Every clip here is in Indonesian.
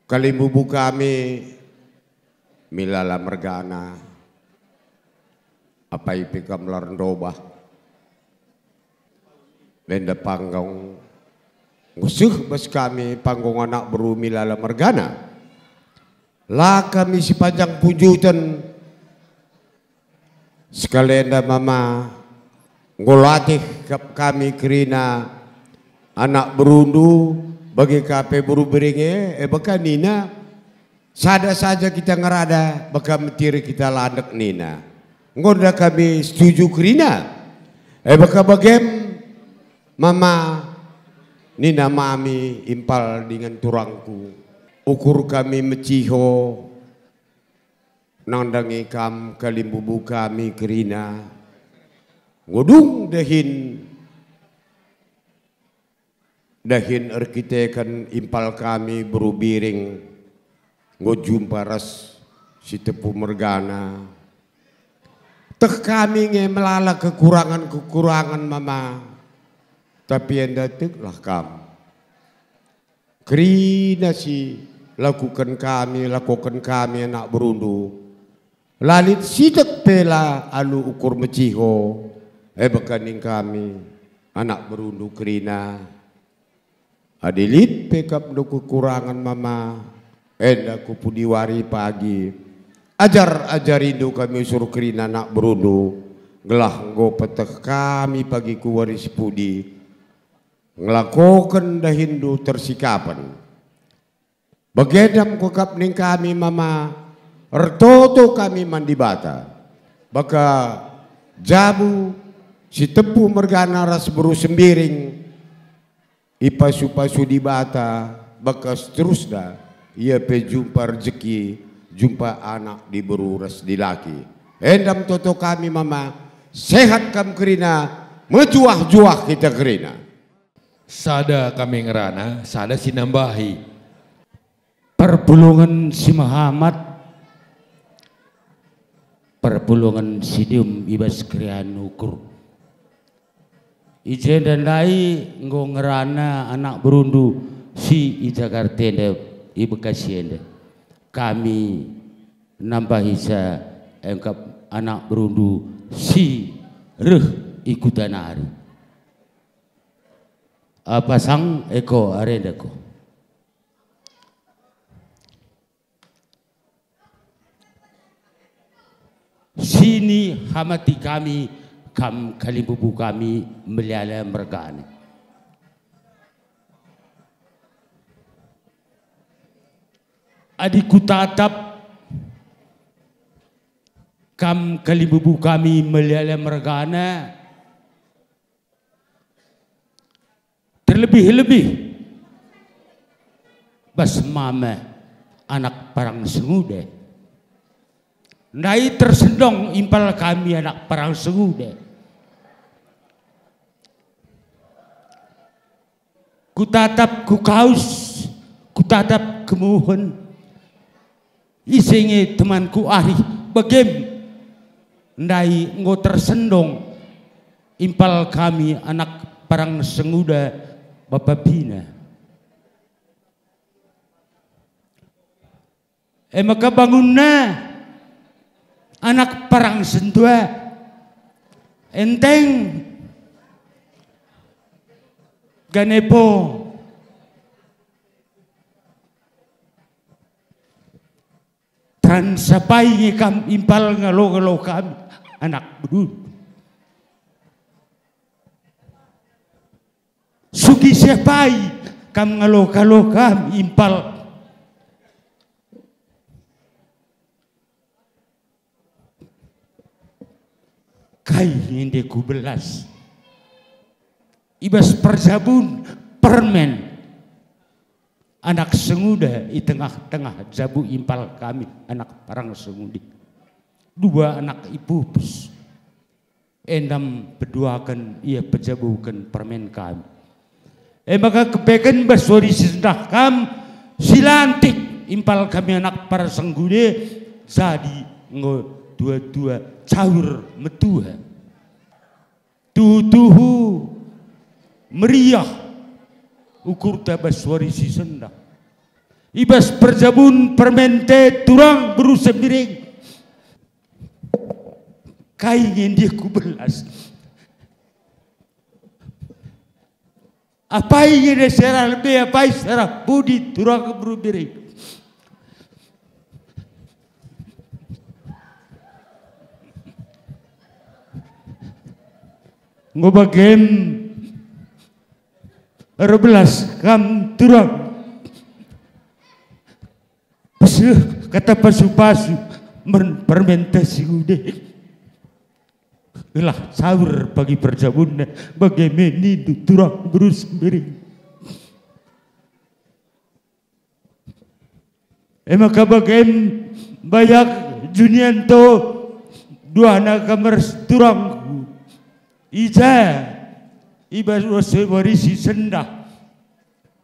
Kalimbubu kami milala mergana apa ipikam larndoba lenda panggung ngusuh bas kami panggung anak beru milala mergana lah kami si panjang pujutan sekalian mama ngolatih kami kerina anak berundu bagi kape buru beringe baka nina sada saja kita ngerada baka metiri kita landek nina ngoda kami setuju kerina baka bagem mama nina mami impal dengan turangku ukur kami meciho nandangi kam kalimbubu kami kerina ngodung dahin arkitekan impal kami berubiring ngojumpa ras si tepu mergana teh kami nge melala kekurangan mama tapi yang datuk lah kam kerina si lakukan kami anak berundu lalit sitek pela alu ukur meciho bekaning kami anak berundu kerina adilit pekap do kekurangan mama aku pudiwari pagi ajar rindu kami suruh kerina nak berundu gelah nggo petek kami pagi kuwaris pudi ngelakokan dah Hindu tersikapan bagedam kukap ning kami mama ertoto kami mandi bata baka jabu si tepu mergana ras beru sembiring ipasu-pasu di bata bekas terus dah ia pe jumpa rezeki jumpa anak di beruras di laki endam toto kami mama sehat kam kerina mejuah-juah kita kerina sada kami ngerana sada sinambahi perpulungan si Muhammad perpulungan si Dium ibas krian ukur ijen dan lai nggo ngerana anak berundu si i Jakarta i Bekasi kami nambah isa engkap anak berundu si reh ikutan hari pasang eko arendako sini hamati kami kam kalimbubu kami melala mergana adiku tatap kam kalimbubu kami melala mergana terlebih-lebih bas mama anak parang sengude ndai tersendong impal kami anak parang sengude kutatap ku kaus kutatap kemuhun isinge temanku ahli bagem ndai ngo tersendong impal kami anak parang senguda bapak bina maka bangunna anak parang sentua enteng ganepo transapai ngekam impal ngalo-ngalo kami anak berundu sugi siapai kam ngalo-ngalo kami impal kai ngende ku belas ibas perjabun permen anak senguda di tengah-tengah jabu impal kami anak parang sengudi dua anak ipupus endam berduakan ia pejabukan permen kami maka kepeken basori sendah kam silantik impal kami anak para senggude jadi ngo dua-dua caur metua tutuhu meriah ukur tabaswari si sendak ibas perjabun permente turang beru sembiring. Kaingin dia ku belas. Apa ingin secara lebih, apa secara budi turang beru biring. Ngobagen 12 kam turang pesuh kata pasu-pasu permentasi udah lah sahur bagi perjabunnya bagaimana itu turang berus bering maka bagaimana banyak Junianto dua anak kamar turang Ija ibas wase warisi sendah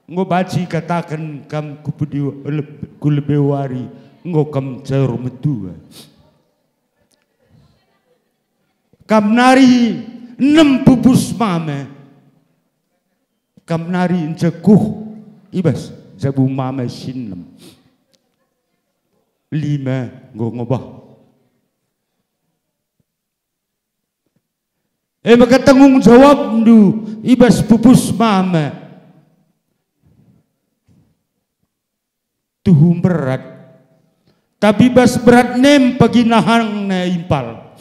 ngobaci katakan kam kupudi kulebewari ngokam caur metua kam nari 6 pupus mame kam nari encekuh ibas jabu mame sinnem 5 ngobah maka tanggung jawab du ibas pupus mama tuh berat tapi bas berat nem pagi nahang na impal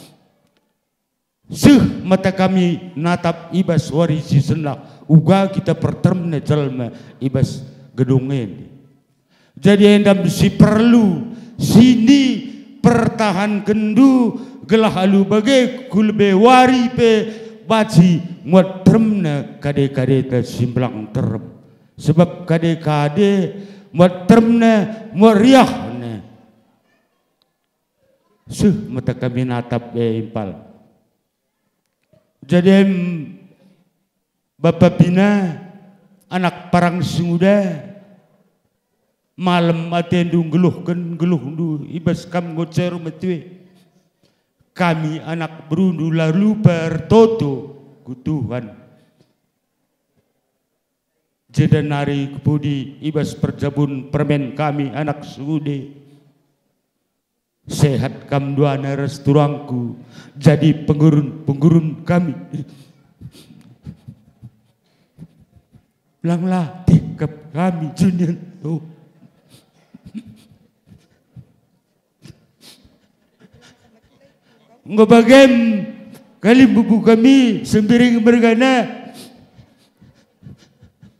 mata kami natap ibas warisi sendak uga kita pertermne jalma ibas gedungen jadi endam si perlu sini pertahan kendu gelah alu bagai kulbe wari pe baci muat termna kade-kade ta simblang terem sebab kade-kade muat termna muat riahna mata kami natap impal jadi Bapak Bina anak parang singuda malam atendung geluhkan geluh du ibas kam gocer metwe kami anak berundu lalu bertoto ku Tuhan jedan nari kepudi ibas perjabun permen kami anak sude sehat kam duana resturangku jadi penggurun kami langlah tikap kami junian tuh ngobagen kali bubu kami sembiring bergana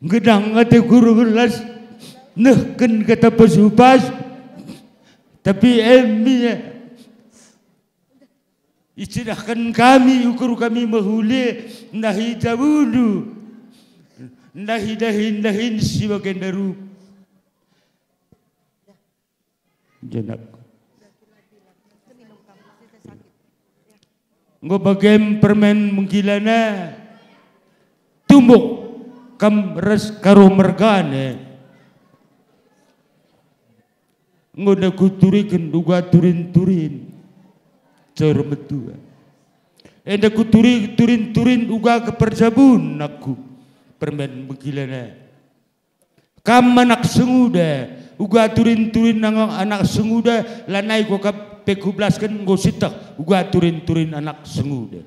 gedang ate guru gelas nehken kata pesupas tapi eminya istilahkan kami ukur kami mahule nahi jabudu nahi dahin si bagian daru jenak ngobagen permen mengkilana tumbuk kam res karo mergane ngoda kuturikan duga turin cor metua enda turin uga ke perjabun aku permen mengkilana kam anak senguda uga turin anak senguda lanai ko ka P12 kan ngosita uga turin anak senguda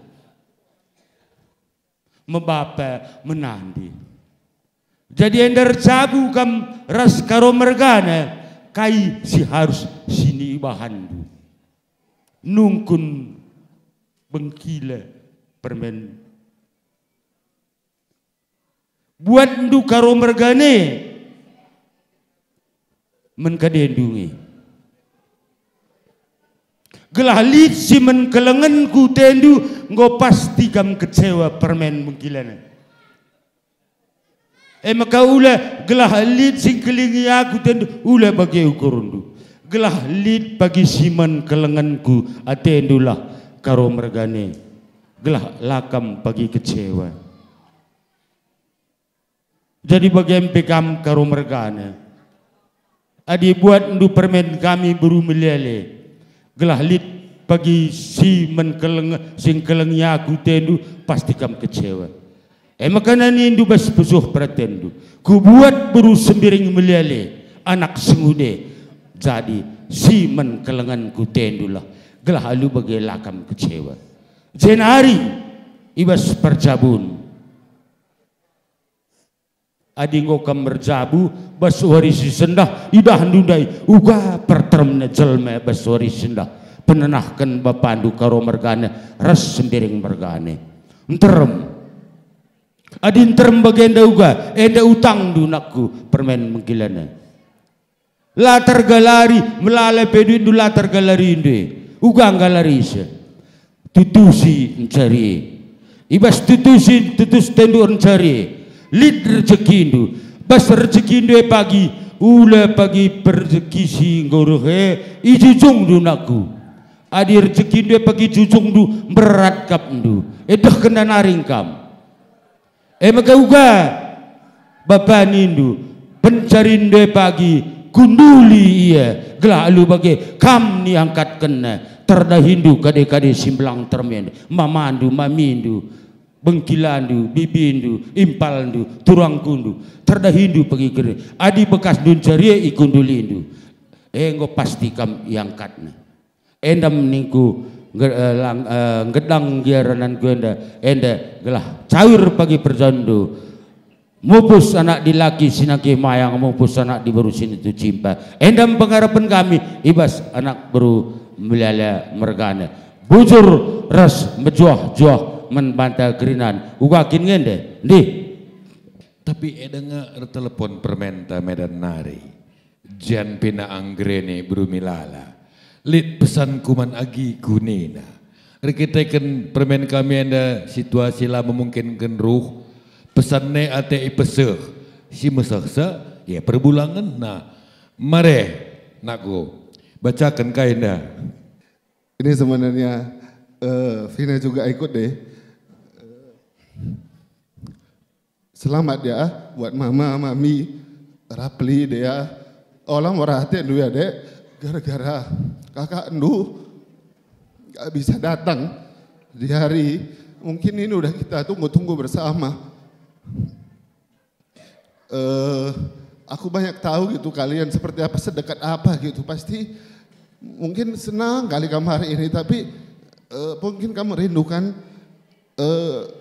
membapa menandi jadi ender cabu kam ras karo mergana kai si harus sini bahan nungkun bengkila permen buat ndu karo mergane menkadendungi gelah lit si menkelengen ku tendu ngo pasti kam kecewa permen mengkilana maka ula gelah lit sing kelingi aku tendu ula bagi ukurundu gelah lit bagi si menkelengenku atendulah karo mergane gelah lakam bagi kecewa jadi bagi empekam karo mergane adi buat ndu permen kami buru melele gelah lit pagi si menkeleng sing kelengnya aku tendu pasti kam kecewa maka nani ndu bas pesuh pratendu ku buat buru sembiring melele anak sengude jadi simen kelengan kutendulah gelah alu bagai lakam kecewa jenari ibas perjabun adingo kam berjabu baswarisi sendah idah ndundai uga pertermna jelma baswarisi sendah penenahkan bapandu karo mergane ras sembiring mergane enterem adin terem bagenda uga enda utang dunakku permen menggilana latar galari melale pedu indu latar galari inde uga galarisa tutusi mencari ibas tutus tendu mencari lid rezekindu bas rezekindu pagi ula pagi perzeki singgorohe ijujung dunaku adi rezekindu pagi jujung du berat kapndu edah kena naringkam maka uga bapak nindu pencarindu pagi kunduli ia gelah alu bagi kam ni angkat kena terdahindu kade-kade simbelang termen mamandu mamindu bengkilandu, bibindu, impaldu, turangkundu, terdahindu pergi kere. Adi bekas dun ceria ikundulindu. Enggo pasti kam iangkatna. Endam ningku gedang giaranan kuenda, enda gelah cair pagi perjandu. Mupus anak di laki sinaki mayang, mupus anak di baru sini tu cimpa. Endam pengharapan kami ibas anak baru melala mergana. Bujur ras mejuah-juah membantah kerinan ugakin ngende di tapi dengar telepon permenta Medan Nari jan pina anggrene brumilala lit pesan kuman agi kunina rekiteken permen kami anda situasi lah memungkinkan ruh pesanne ate ipeseh si mesaksa ya perbulangan nah mare nakku bacakan kainda ini sebenarnya Vina juga ikut deh. Selamat ya buat mama, mami, Rapli dia. Orang merhatiin dulu ya dek, gara-gara kakak endu gak bisa datang di hari. Mungkin ini udah kita tunggu-tunggu bersama. Aku banyak tahu gitu kalian seperti apa, sedekat apa gitu. Pasti mungkin senang kali kamu hari ini, tapi mungkin kamu rindukan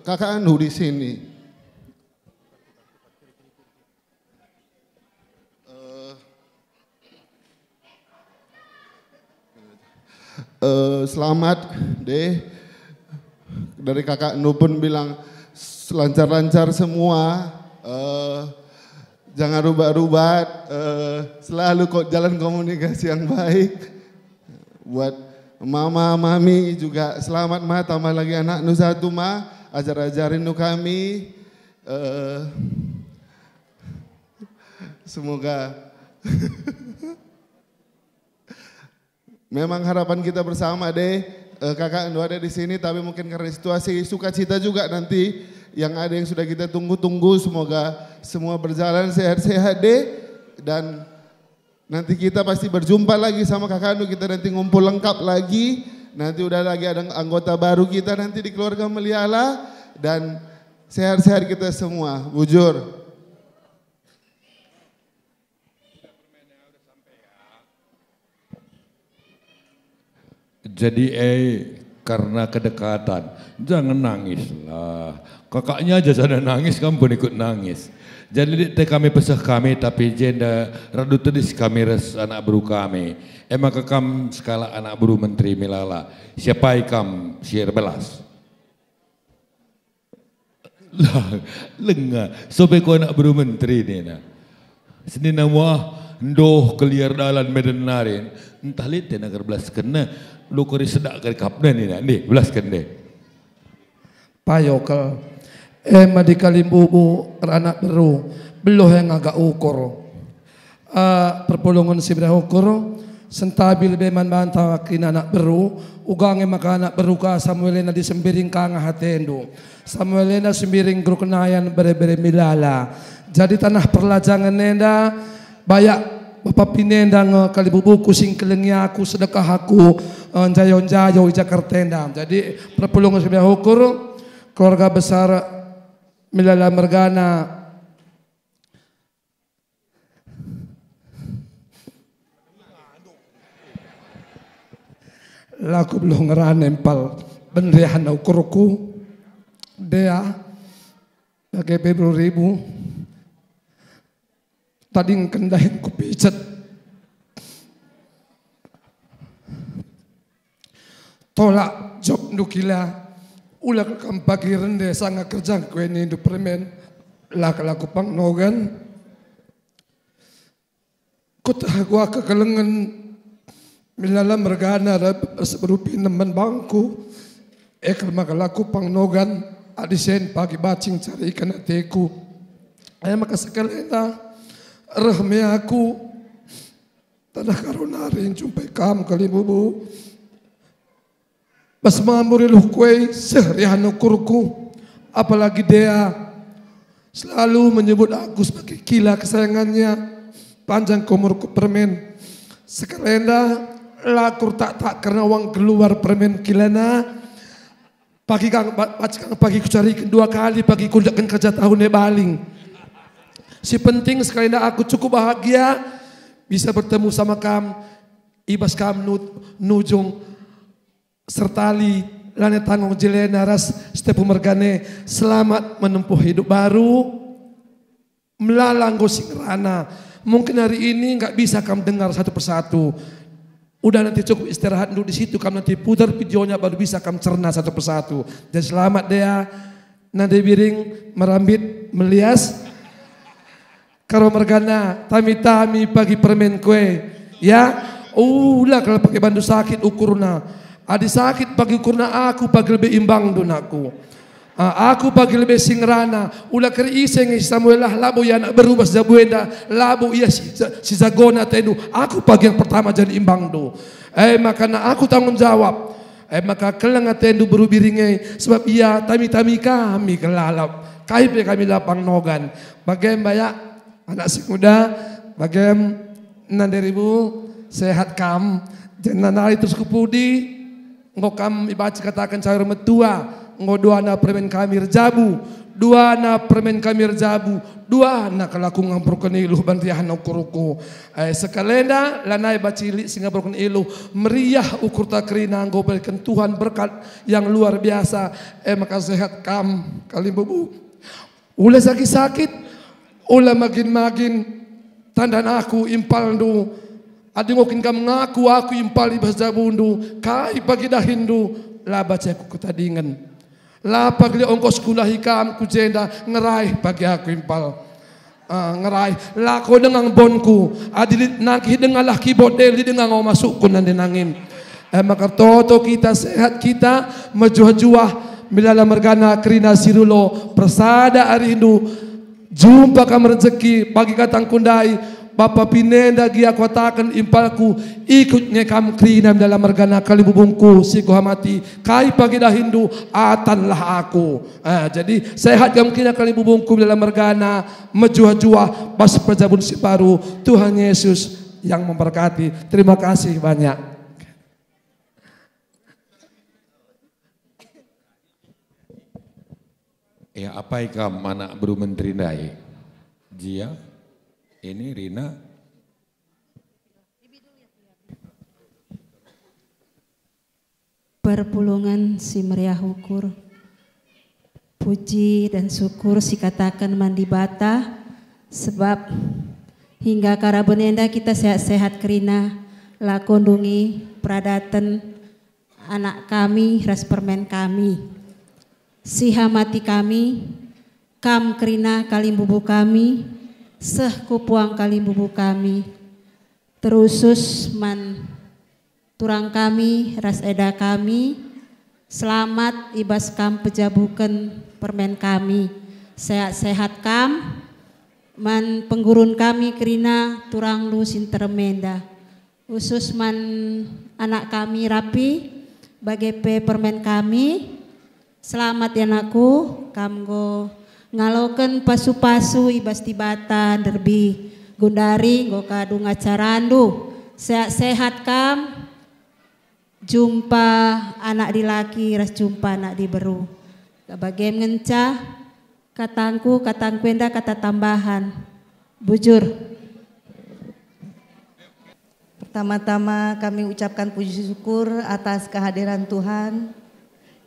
kakak Anu di sini. Selamat deh dari kakak Anu pun bilang lancar-lancar semua, jangan rubah-rubah, selalu kok jalan komunikasi yang baik. Buat mama, mami juga selamat ma, tambah lagi anak Nu satu ma, ajar-ajarin Nu kami, semoga memang harapan kita bersama deh, kakak Anu ada di sini, tapi mungkin karena situasi sukacita juga nanti yang ada yang sudah kita tunggu-tunggu, semoga semua berjalan sehat-sehat deh, dan nanti kita pasti berjumpa lagi sama kakak Anu, kita nanti ngumpul lengkap lagi, nanti udah lagi ada anggota baru kita nanti di keluarga Meliala, dan sehat-sehat kita semua, bujur. Jadi karena kedekatan jangan nangis lah. Kakaknya aja sana nangis, kamu pun ikut nangis. Jadi kami pesah kami tapi jenda radu tedis kami res anak buru kami. Emang kekam skala anak buru menteri Milala. Siapa ikam siar belas? Lah lengah. Sobe ko anak buru menteri ni na. Sini nama ndoh keliar dalan Medan Narin. Entah lihat agar belas kena. Lu kori sedak kari kapna ni na. Ni belas kena. Payokel. Madi kalimbubu anak beru beloh yang agak ukur perpulungan si berah ukur sentabil beman bantah kina anak beru ugang maka anak beru ka Samuelena di sembiring kang hatendo Samuelena sembiring guru kenayan bere-bere Milala jadi tanah perlajangan nenda bayak bapak pinendang kalibubuku sing kelengnya aku sedekah aku jayon-jayo Jakarta jadi perpulungan si berah ukur keluarga besar Milala Mergana laku belum ngerana empal benrihan ukurku dia pakai ribu tadi kendahin ku pijet tolak job nukila ulah kam pagi rende sangat kerja kue ni du permen laku pang nogan kota gua kekelengan milala mergana berupi nemen bangku makalaku pang nogan adisen pagi bacing cari ikan ateku maka sekalena rahmi aku tanah karunarin jumpai kam kali bubu pas mamuriluh kue sehrihan ukurku apalagi dia selalu menyebut aku sebagai kila kesayangannya panjang umurku permen sekalenda lakur tak karena uang keluar permen kilana pagi ku cari kedua kali pagi ku jakan kerja tahunnya baling si penting sekalenda aku cukup bahagia bisa bertemu sama kam ibas kam nujung sertali lane tanggung jelena ras setiap mergane selamat menempuh hidup baru melalang gosing rana. Mungkin hari ini nggak bisa kamu dengar satu persatu. Udah nanti cukup istirahat dulu di situ, kamu nanti putar videonya baru bisa kamu cerna satu persatu. Dan selamat dia nade biring merambit melias karo mergana tami-tami pagi permen kue ya. Ulah kalau pakai bandu sakit ukurna. Adi sakit pagi ukurna aku pagi lebih imbang donaku. Aku pagi lebih singrana. Ulah keri iseng Samuel lah labu ya nak berubah zabuenda labu ia si zagona tedu. Aku pagi yang pertama jadi imbang do. Makana aku tanggung jawab. Maka kelang atendu berubiringai sebab ia tami-tami kami kelalap. Kaipe kami lapang nogan. Bagaimana banyak anak si muda bagaimana nanderibu sehat kam jangan hari terus kupudi ngokam ibaca katakan cair metua ngodoana permen kami rejabu dua na permen kami rejabu dua na kalaku ngampurkan iluh bantiahan ukuruku sekalenda lanai bacili sehingga berkon iluh meriah ukur takrina ngobelkan Tuhan berkat yang luar biasa maka sehat kam kali bubu ulah sakit ulah makin tandan aku impal du adi ngokin kam ngaku aku impal ibas jabundu kai pagi dahindu la baca aku ketadingan la pagi ongkos sekolah hikam ku jenda ngerai pagi aku impal ngerai la ko dengan bonku adi nangki dengan lah keyboard deli dengan ngau masukku nanti nangin maka toto kita sehat kita mejuah-juah milala mergana krina sirulo persada arindu jumpa kam rezeki pagi katang kundai Bapak pinenda gia kotakan impalku ikut ngekam krinam dalam mergana kali bubungku si kuhamati kai pagi dah Hindu atanlah aku jadi sehat jam kina kali bubungku dalam mergana mejuah-juah pas perjabun si baru Tuhan Yesus yang memberkati. Terima kasih banyak. Ya apa ikam anak baru menteri nai Jia ini Rina perpulungan si meriah ukur puji dan syukur si katakan mandi bata sebab hingga karabenenda kita sehat-sehat kerina lakondungi pradatan anak kami ras permen kami si hamati kami kam kerina kalim bubu kami seh kupuang kali bubu kami terusus man turang kami ras eda kami selamat ibas kam pejabukan permen kami sehat-sehat kam man penggurun kami kerina turang lu sintermenda khusus man anak kami rapi bagai permen kami selamat ya anakku kamgo ngaloken pasu-pasu ibas tibata derbi gundari nggo kadung acarandu sehat-sehat kam jumpa anak di laki ras jumpa anak di beru bagai ngencah katangku enda kata tambahan bujur Tama-tama kami ucapkan puji syukur atas kehadiran Tuhan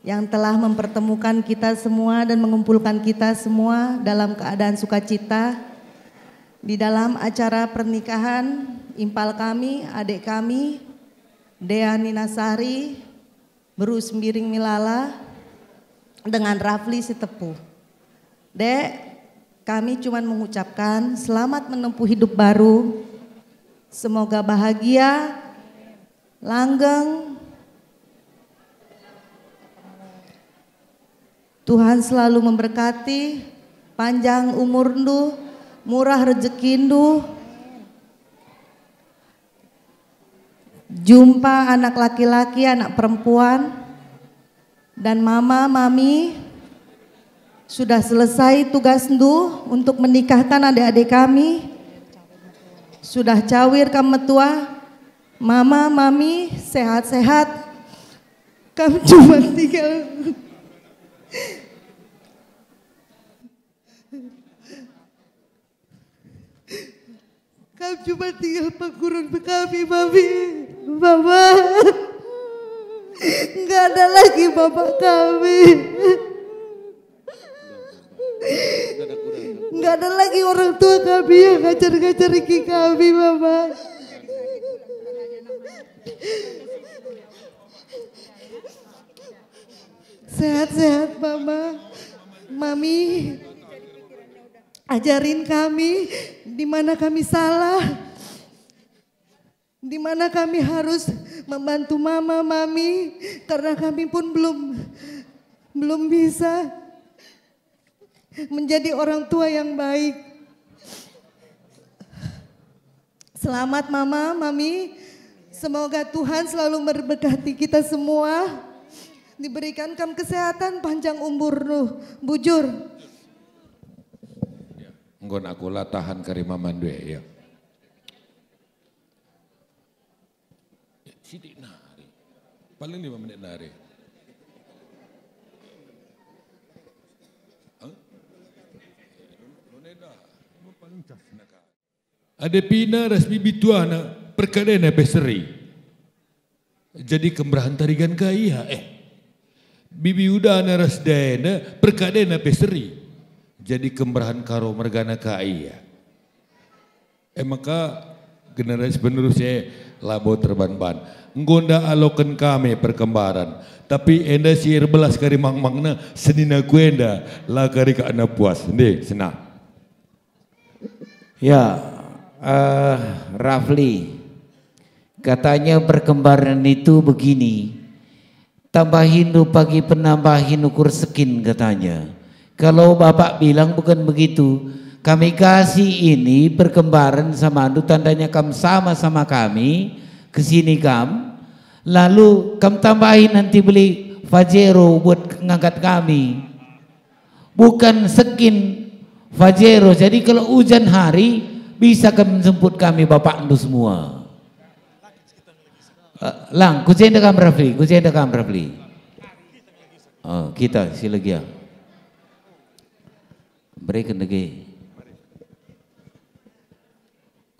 yang telah mempertemukan kita semua dan mengumpulkan kita semua dalam keadaan sukacita di dalam acara pernikahan impal kami, adik kami, Dea Ninasari, Bru Sembiring Milala dengan Rafli Sitepu. Dek, kami cuma mengucapkan selamat menempuh hidup baru. Semoga bahagia, langgeng. Tuhan selalu memberkati, panjang umur ndu, murah rezeki ndu. Jumpa anak laki-laki, anak perempuan, dan mama, mami sudah selesai tugas ndu untuk menikahkan adik-adik kami. Sudah cawir kamu tua, mama, mami sehat-sehat. Kamu cuma tinggal pangkuran kami, mami, mama. Enggak ada lagi bapak kami. Enggak ada lagi orang tua kami yang ngajar-ngajar kami, mama. Sehat-sehat mama, mami. Ajarin kami di mana kami salah. Di mana kami harus membantu mama, mami, karena kami pun belum bisa menjadi orang tua yang baik. Selamat mama, mami. Semoga Tuhan selalu memberkati kita semua. Diberikan kamu kesehatan, panjang umur nuh, bujur. Nggon aku lah tahan karima mandue ya. Sidik nari. Paling 5 menit nari. Ada pina rasmi bituana perkadena beseri. Jadi kemerahan tarigan kaya bibi udana rasdena perkadena beseri. Jadi kemerahan karo mergana kaya. Maka generasi penerusnya labo terban-ban. Nggonda alokan kami perkembaran. Tapi enda siir belas kari mang-mangna senina kuenda lah kari ka anak puas. Nih senang. Ya, Rafli, katanya perkembaran itu begini, tambahin lu pagi penambahin ukur skin katanya. Kalau bapak bilang bukan begitu, kami kasih ini perkembaran sama andu tandanya kamu sama kami, kesini kamu, lalu kamu tambahin nanti beli Fajero buat ngangkat kami, bukan skin Fajero. Jadi kalau hujan hari bisa kami jemput kami bapak andu semua. Lang, kucenda kam Rafli, kucenda kam Rafli. Oh, kita silagia. Berikan lagi.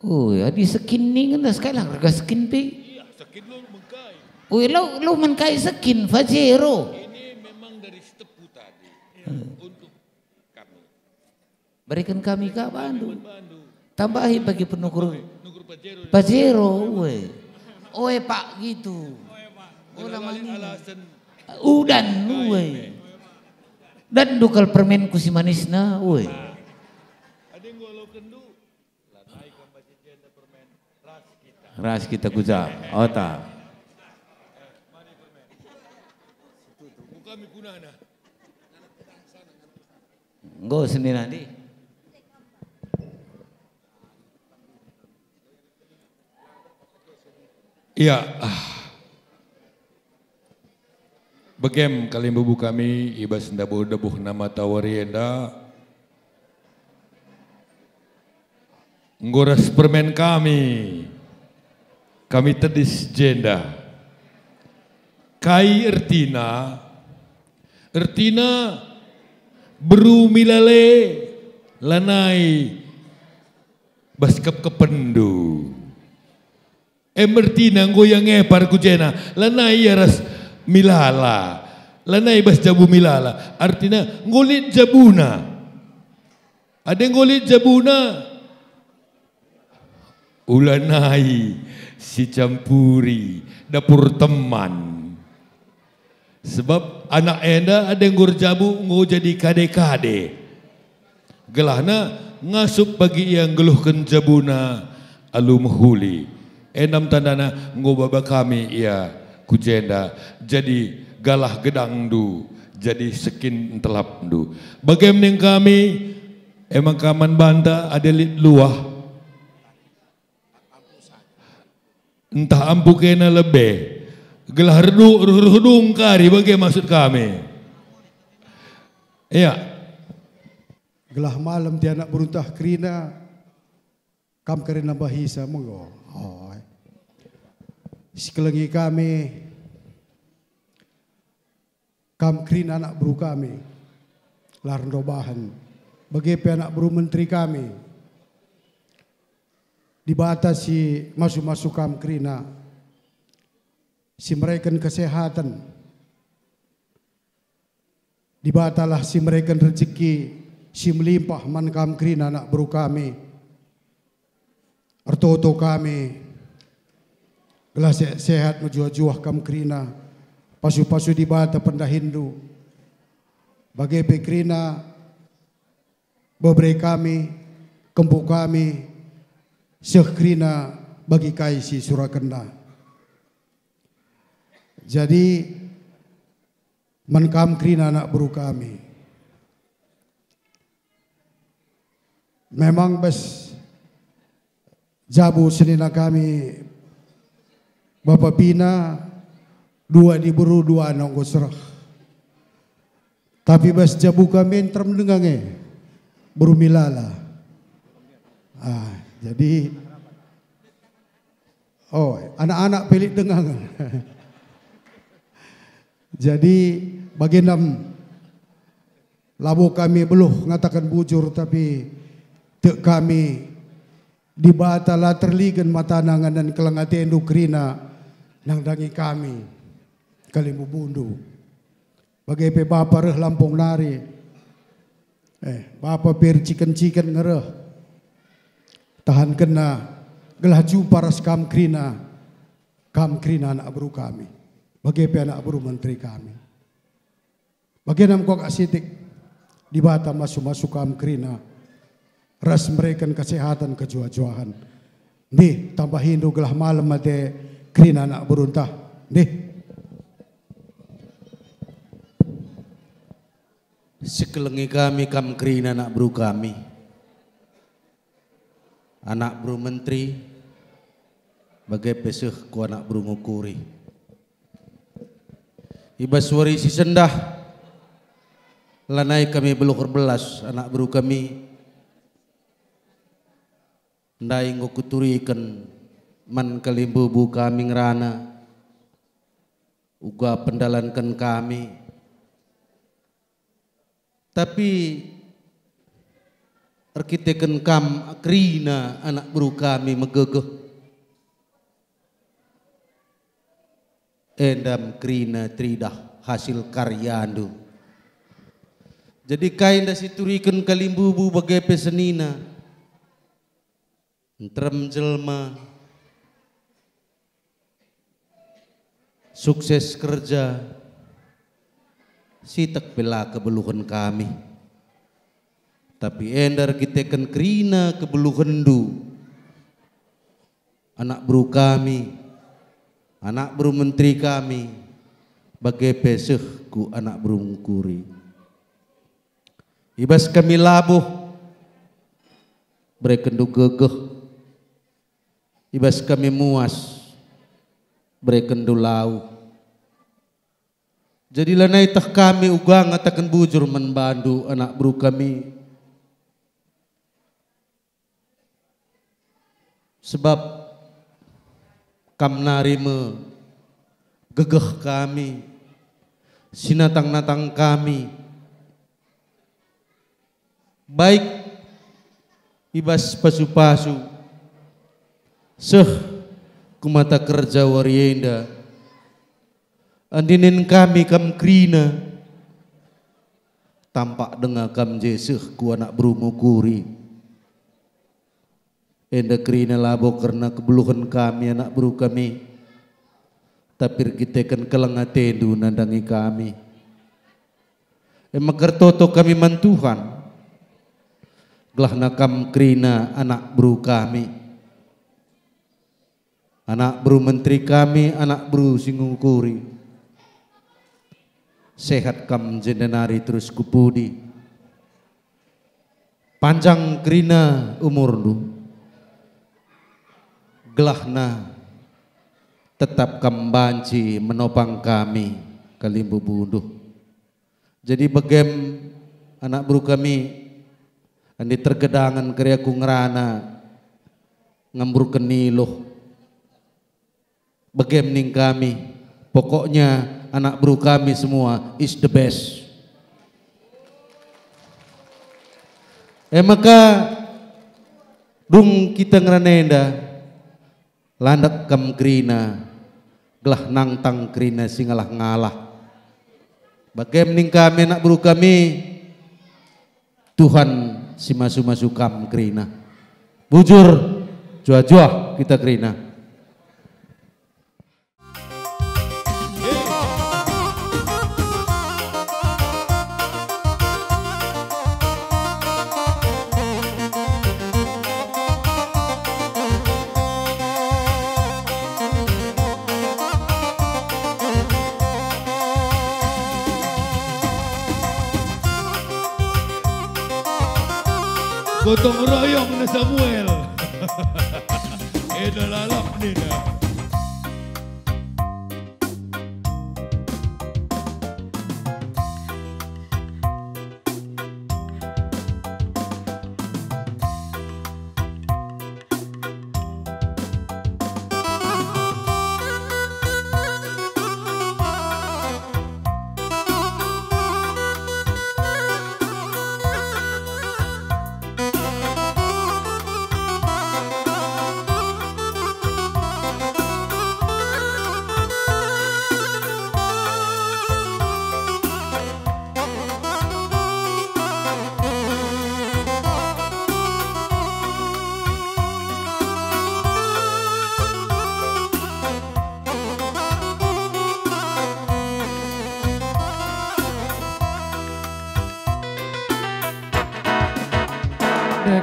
Oh, ya di skin ni kan sekali lang harga skin pe. Iya, skin lo mengkai. Oh, lo mengkai skin Fajero. Ini memang dari Sitepu tadi untuk kami. Berikan kami ke Bandung. Tambahin bagi penukur Pajero, we. Oe pak gitu. Udan, we. Dan dukal permen kusi manisna, we. Ras kita kuja, ota. Enggak sendiri nanti. Iya, begem kali bubu kami ibas dabuh nama tawarienda nggoras permen kami tedis jenda kai ertina beru milale lanai baskap kependu Emertina goyang ngepar kujena. Lanai ras milala. Lanai bas jabu milala. Artinya ngolit jabuna. Ada yang ngolit jabuna. Ulanai si campuri dapur teman. Sebab anak enda ada yang jabu ngau jadi kade-kade. Gelahna ngasup bagi yang geluhkan jabuna alum huli. Enam tandana ngau baba kami ia kujenda jadi galah gedang du, jadi sekin telap du. Bagaimana kami emang kaman banta ada lit luah. Entah ampu kena lebih. Gelah redung kari bagaimana maksud kami. Iya. Gelah malam di anak beruntah kerina. Kam kerina bahisa monggo. Oh. Sekelengi kami. Kam kerina anak beru kami. Larndo bahan. Bagaimana anak beru menteri kami. Dibatasi masuk-masuk kam kerina. Si mereka kesehatan. Dibatalah si mereka rezeki. Si melimpah man kam kerina anak beru kami. Artoto kami. Gelas sehat menjuah-juah kam kerina. Pasu-pasu dibata pendahindu. Bagai pekrina. Bebre kami. Kempuk kami. Sekrina bagi kaisi Surakenda. Jadi menkam krina anak beru kami. Memang bes jabu senina kami Bapak Pina dua di beru dua nonggo serah. Tapi bes jabu kami entrem dengange beru milala. Jadi anak-anak pelik dengang. Jadi baginam labo kami belum ngatakan bujur tapi tek kami dibatala terligan matanangan dan kelengati endokrina nang dangi kami kalimu bundu bagai pe bapa reh lampung nari bapa per ciken ngereh tahan kena gelah paras kam krina anak beru kami. Bagaimana anak beru menteri kami. Bagaimana kok asitik dibata masuk-masuk kam krina. Ras mereka kesehatan kejuah-juahan. Nih tambahin do gelah malam mate krina anak beruntah. Nih. Sekelengi kami kam krina anak beru kami. Anak beru menteri. Bagai peseh ku anak beru ngukuri. Ibaswari si sendah lanai kami belukar belas anak beru kami ndai ngukuturikan man kalimbu bu kami ngerana uga pendalankan kami tapi arkiteken kam akrina anak beru kami megegeh endam krina tridah hasil karyandu. Jadi kain dasi turikan kalimbubu bagai pesenina. Entrem jelma. Sukses kerja. Sitak bela kebeluhan kami. Tapi endar kita kan krina kebeluhan du. Anak beru kami. Anak beru menteri kami bagai peseh ku anak beru ngkuri. Ibas kami labuh berekendu gegeh. Ibas kami muas berekendu lau. Jadi lanai tah kami uga ngatakan bujur menbandu anak beru kami. Sebab kam narima gegeh kami, sinatang-natang kami, baik ibas pasu-pasu, seh kumata kerja warienda andinin kami kam krina tampak dengar kam jeseh ku anak berumukuri enda krina labo karena kebeluhan kami anak beru kami tapi kita kan kelengatendu nandangi kami emakar toto kami mantuhan gelah nakam krina anak beru kami anak beru menteri kami anak beru singungkuri sehat kam jendenari terus kupudi panjang krina umurnu gelahna tetap kam banci menopang kami kalimbu bunduh jadi begem anak beru kami andi tergedangan kriaku ngerana ngambur keniluh begem ning kami pokoknya anak beru kami semua is the best maka dung kita ngeranenda landak kam krina gelah nangtang krina singalah ngalah bagem ning kami anak beru kami Tuhan si masu-masu kam krina bujur jua-jua kita krina gotong royong na Samuel. Lalap nina.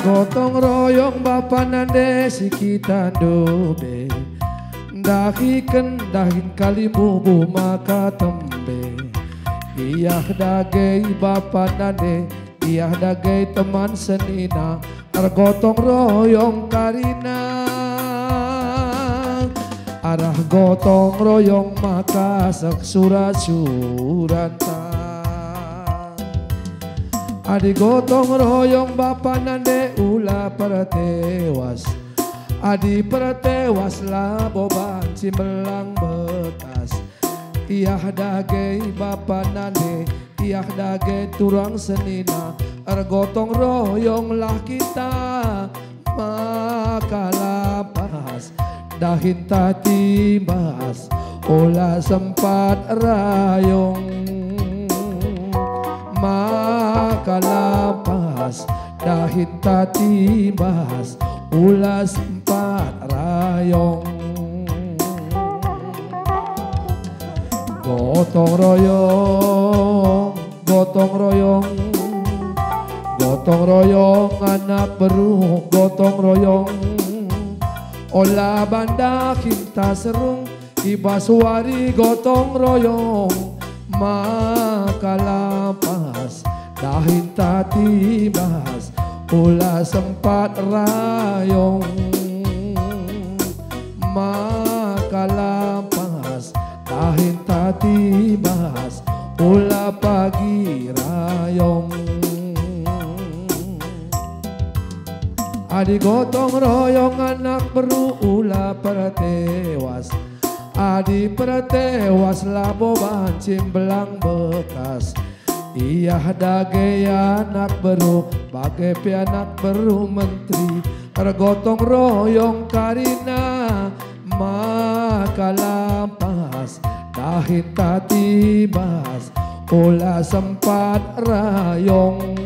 Gotong royong bapa nande si kita dobe dahi kendahin kalimubu maka tembe iyah dagei bapa nande iyah dagei teman senina argotong royong karina arah gotong royong maka seksurat suranta adi gotong royong bapa nande ulah pertewas adi pertewas lah boban cimbelang bekas iyah dagei bapa nande iyah dagei turang senina ergotong royong lah kita maka lapas dahin tati bahas ulah sempat rayong maka lapas dahin tati bahas ulah sempat rayong gotong royong gotong royong gotong royong anak beru gotong royong olah banda kita serung ibaswari gotong royong maka lapas dahin tati bahas ulah sempat rayong maka lapas dahin tati bahas ulah pagi rayong adi gotong royong anak beru ulah pertewas adi pertewas laboban cimbelang bekas iyah dagei anak beru bagai pianak beru menteri ergotong royong karina maka lapas dahit tatibas ula sempat rayong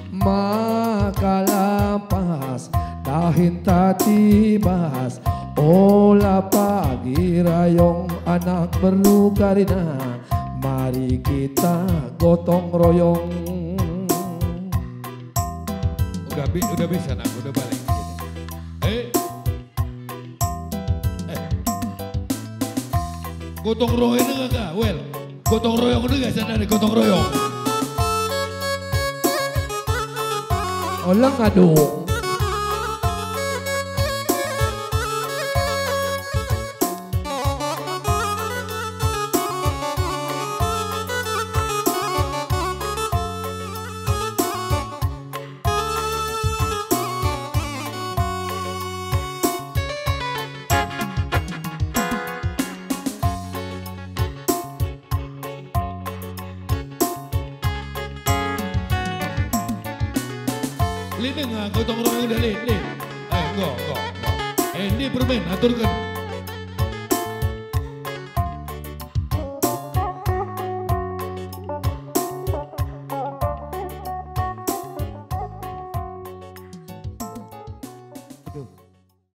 maka lapas dahit tatibas ula pagi rayong anak beru karina mari kita gotong royong. Udah bisa nak, udah balik. Gotong royong itu enggak, Wel? Gotong royong itu enggak sana nih, gotong royong. Olang adung. Lini nggak gotong royong udah lini. Go. Ini permen aturkan.